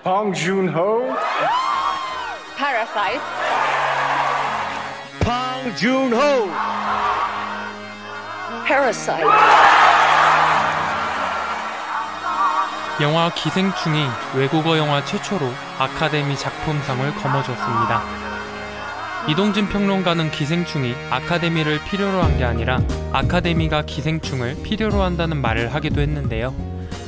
Bong Joon-ho. Parasite. Bong Joon-ho. Parasite. 영화 기생충이 외국어 영화 최초로 아카데미 작품상을 거머쥐었습니다. 이동진 평론가는 기생충이 아카데미를 필요로 한 게 아니라 아카데미가 기생충을 필요로 한다는 말을 하기도 했는데요.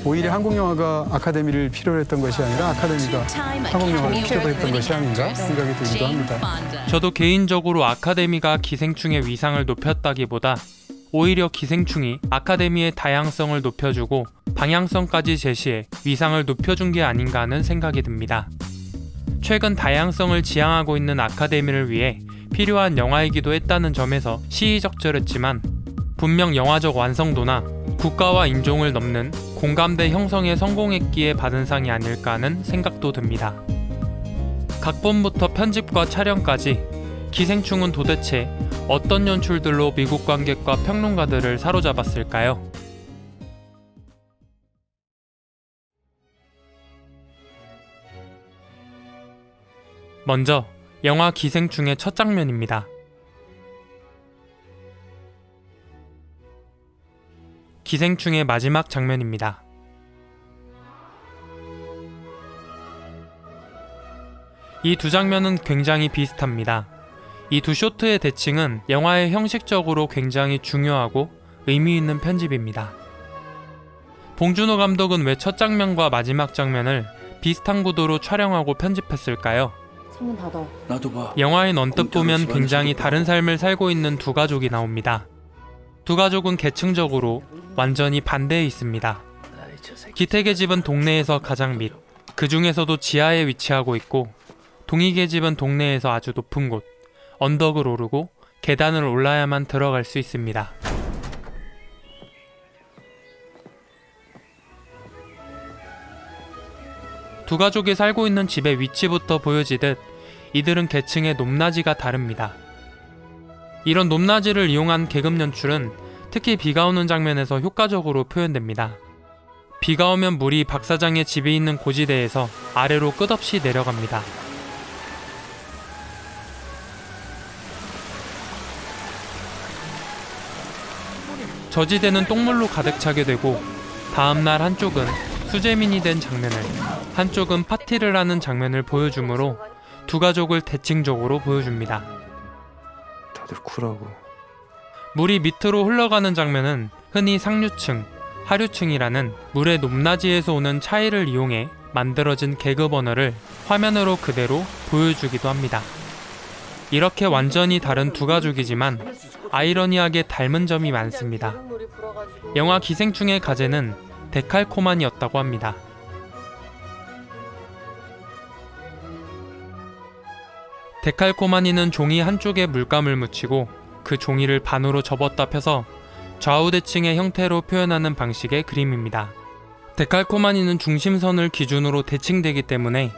오히려 한국 영화가 아카데미를 필요로 했던 것이 아니라 아카데미가 한국 영화를 필요로 했던 것이 아닌가 생각이 들기도 합니다. 저도 개인적으로 아카데미가 기생충의 위상을 높였다기보다 오히려 기생충이 아카데미의 다양성을 높여주고 방향성까지 제시해 위상을 높여준 게 아닌가 하는 생각이 듭니다. 최근 다양성을 지향하고 있는 아카데미를 위해 필요한 영화이기도 했다는 점에서 시의적절했지만 분명 영화적 완성도나 국가와 인종을 넘는 공감대 형성에 성공했기에 받은 상이 아닐까 하는 생각도 듭니다. 각본부터 편집과 촬영까지 기생충은 도대체 어떤 연출들로 미국 관객과 평론가들을 사로잡았을까요? 먼저 영화 기생충의 첫 장면입니다. 기생충의 마지막 장면입니다. 이 두 장면은 굉장히 비슷합니다. 이 두 쇼트의 대칭은 영화의 형식적으로 굉장히 중요하고 의미 있는 편집입니다. 봉준호 감독은 왜 첫 장면과 마지막 장면을 비슷한 구도로 촬영하고 편집했을까요? 창문 닫아. 나도 봐. 영화엔 언뜻 보면 굉장히 다른 삶을 살고 있는 두 가족이 나옵니다. 두 가족은 계층적으로 완전히 반대에 있습니다. 기택의 집은 동네에서 가장 밑, 그 중에서도 지하에 위치하고 있고 동익의 집은 동네에서 아주 높은 곳, 언덕을 오르고 계단을 올라야만 들어갈 수 있습니다. 두 가족이 살고 있는 집의 위치부터 보여지듯 이들은 계층의 높낮이가 다릅니다. 이런 높낮이를 이용한 계급 연출은 특히 비가 오는 장면에서 효과적으로 표현됩니다. 비가 오면 물이 박 사장의 집에 있는 고지대에서 아래로 끝없이 내려갑니다. 저지대는 똥물로 가득 차게 되고 다음날 한쪽은 수재민이 된 장면을, 한쪽은 파티를 하는 장면을 보여주므로 두 가족을 대칭적으로 보여줍니다. 다들 쿨하고. 물이 밑으로 흘러가는 장면은 흔히 상류층, 하류층이라는 물의 높낮이에서 오는 차이를 이용해 만들어진 계급 언어를 화면으로 그대로 보여주기도 합니다. 이렇게 완전히 다른 두 가족이지만 아이러니하게 닮은 점이 많습니다. 영화 기생충의 가제는 데칼코마니였다고 합니다. 데칼코마니는 종이 한쪽에 물감을 묻히고 그 종이를 반으로 접었다 펴서 좌우대칭의 형태로 표현하는 방식의 그림입니다. 데칼코마니는 중심선을 기준으로 대칭되기 때문에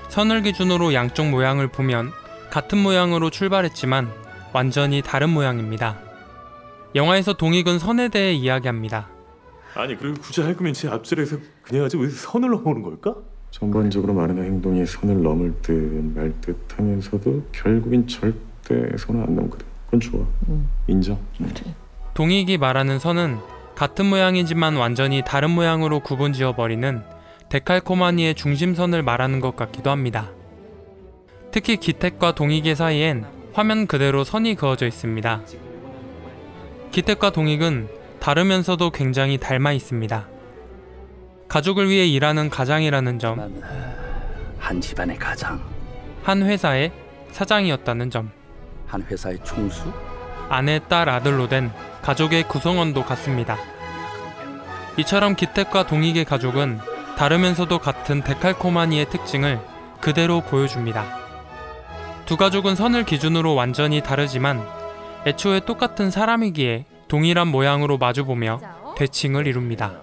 선을 기준으로 양쪽 모양을 보면 같은 모양으로 출발했지만 완전히 다른 모양입니다. 영화에서 동익은 선에 대해 이야기합니다. 아니 그리고 굳이 할 거면 제 앞자리에서 그냥 하지 왜 선을 넘어오는 걸까? 전반적으로 말하는 행동이 선을 넘을 듯 말 듯 하면서도 결국엔 절대 선을 안 넘거든. 그건 좋아. 인정. 동익이 말하는 선은 같은 모양이지만 완전히 다른 모양으로 구분지어버리는 데칼코마니의 중심선을 말하는 것 같기도 합니다. 특히 기택과 동익의 사이엔 화면 그대로 선이 그어져 있습니다. 기택과 동익은 다르면서도 굉장히 닮아 있습니다. 가족을 위해 일하는 가장이라는 점, 한 집안의 가장, 한 회사의 사장이었다는 점, 한 회사의 총수, 아내, 딸, 아들로 된 가족의 구성원도 같습니다. 이처럼 기택과 동익의 가족은 다르면서도 같은 데칼코마니의 특징을 그대로 보여줍니다. 두 가족은 선을 기준으로 완전히 다르지만 애초에 똑같은 사람이기에 동일한 모양으로 마주보며 대칭을 이룹니다.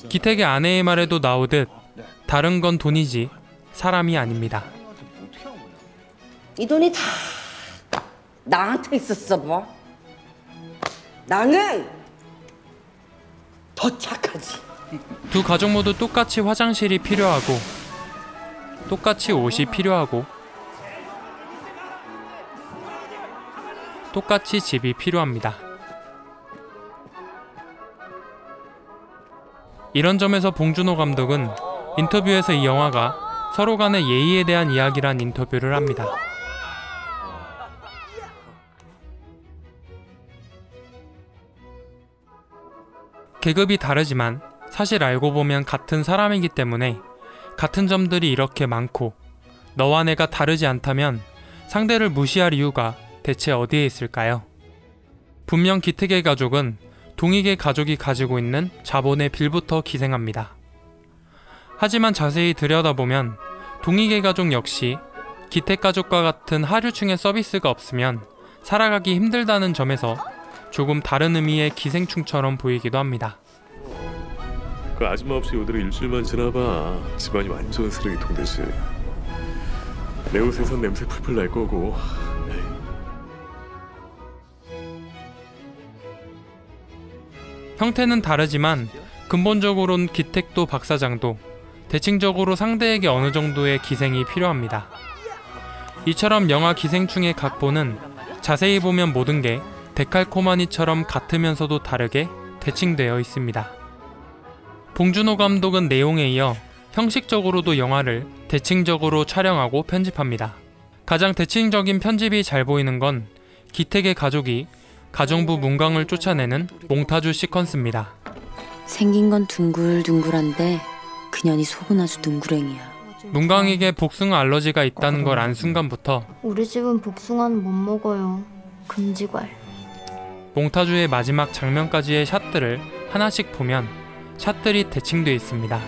기택의 아내의 말에도 나오듯 다른 건 돈이지 사람이 아닙니다. 이 돈이 다 나한테 있었어 뭐. 나는 더 착하지. 두 가족 모두 똑같이 화장실이 필요하고 똑같이 옷이 필요하고 똑같이 집이 필요합니다. 이런 점에서 봉준호 감독은 인터뷰에서 이 영화가 서로 간의 예의에 대한 이야기란 인터뷰를 합니다. 계급이 다르지만 사실 알고 보면 같은 사람이기 때문에 같은 점들이 이렇게 많고 너와 내가 다르지 않다면 상대를 무시할 이유가 대체 어디에 있을까요? 분명 기택의 가족은 동익의 가족이 가지고 있는 자본의 빌부터 기생합니다. 하지만 자세히 들여다보면 동익의 가족 역시 기택 가족과 같은 하류층의 서비스가 없으면 살아가기 힘들다는 점에서 조금 다른 의미의 기생충처럼 보이기도 합니다. 그 아줌마 없이 오더라 일주일만 지나봐. 집안이 완전 쓰레기통 되지. 내 옷에선 냄새 풀풀 날 거고. 형태는 다르지만 근본적으로는 기택도 박사장도 대칭적으로 상대에게 어느 정도의 기생이 필요합니다. 이처럼 영화 기생충의 각본은 자세히 보면 모든 게 데칼코마니처럼 같으면서도 다르게 대칭되어 있습니다. 봉준호 감독은 내용에 이어 형식적으로도 영화를 대칭적으로 촬영하고 편집합니다. 가장 대칭적인 편집이 잘 보이는 건 기택의 가족이 가정부 문강을 쫓아내는 몽타주 시퀀스입니다. 생긴 건 둥글둥글한데 그년이 속은 아주 능구랭이야. 문강에게 복숭아 알러지가 있다는 걸 안 순간부터 우리 집은 복숭아는 못 먹어요. 금지괄. 몽타주의 마지막 장면까지의 샷들을 하나씩 보면 샷들이 대칭되어 있습니다.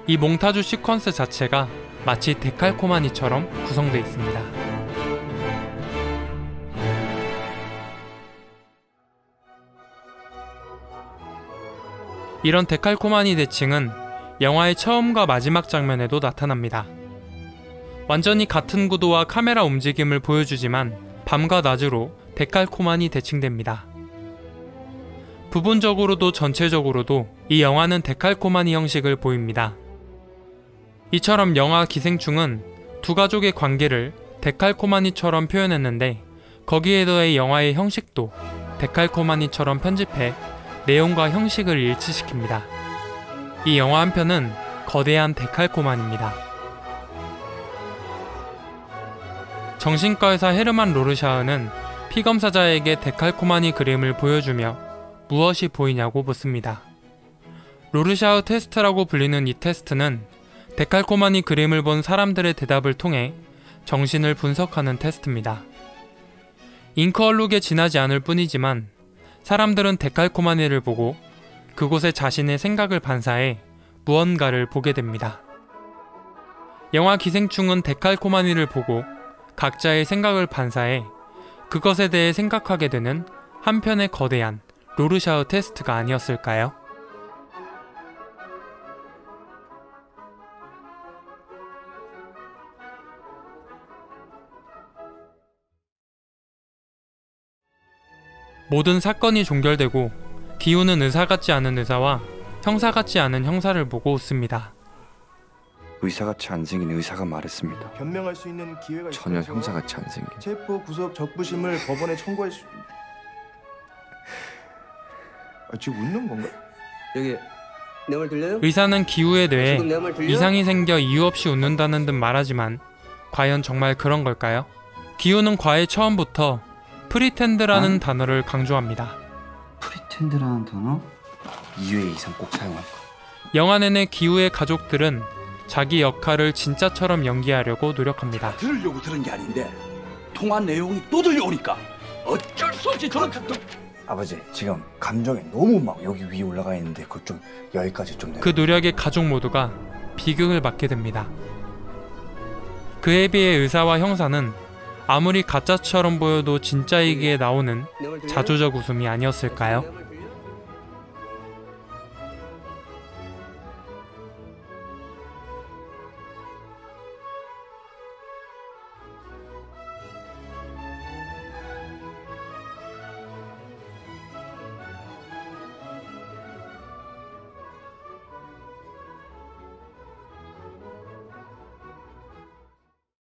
이 몽타주 시퀀스 자체가 마치 데칼코마니처럼 구성되어 있습니다. 이런 데칼코마니 대칭은 영화의 처음과 마지막 장면에도 나타납니다. 완전히 같은 구도와 카메라 움직임을 보여주지만 밤과 낮으로 데칼코마니 대칭됩니다. 부분적으로도 전체적으로도 이 영화는 데칼코마니 형식을 보입니다. 이처럼 영화 기생충은 두 가족의 관계를 데칼코마니처럼 표현했는데 거기에 더해 영화의 형식도 데칼코마니처럼 편집해 내용과 형식을 일치시킵니다. 이 영화 한 편은 거대한 데칼코마니입니다. 정신과 의사 헤르만 로르샤흐는 피검사자에게 데칼코마니 그림을 보여주며 무엇이 보이냐고 묻습니다. 로르샤흐 테스트라고 불리는 이 테스트는 데칼코마니 그림을 본 사람들의 대답을 통해 정신을 분석하는 테스트입니다. 잉크 얼룩에 지나지 않을 뿐이지만 사람들은 데칼코마니를 보고 그곳에 자신의 생각을 반사해 무언가를 보게 됩니다. 영화 기생충은 데칼코마니를 보고 각자의 생각을 반사해 그것에 대해 생각하게 되는 한편의 거대한 로르샤흐 테스트가 아니었을까요? 모든 사건이 종결되고 기우는 의사 같지 않은 의사와 형사 같지 않은 형사를 보고 웃습니다. 의사같이 안 생긴 의사가 말했습니다. 변명할 수 있는 기회가 전혀 형사같이 안 생긴. 체포 구속 적부심을 법원에 청구할 수. 지금 웃는 건가? 여기 내 말 들려요? 의사는 기우에 대해 이상이 생겨 이유 없이 웃는다는 듯 말하지만 과연 정말 그런 걸까요? 기우는 과외 처음부터 프리텐드라는 단어를 강조합니다. 프리텐드라는 단어? 2회 이상 꼭 사용할 거. 영화 내내 기우의 가족들은 자기 역할을 진짜처럼 연기하려고 노력합니다. 들으려고 들은 게 아닌데 통화 내용이 또 들려오니까 어쩔 수 없이 저런 아버지 지금 감정이 너무 막 여기 위에 올라가 있는데 그것 좀 여기까지 좀 그 노력에 가족 모두가 비극을 맞게 됩니다. 그에 비해 의사와 형사는 아무리 가짜처럼 보여도 진짜이기에 나오는 자조적 웃음이 아니었을까요?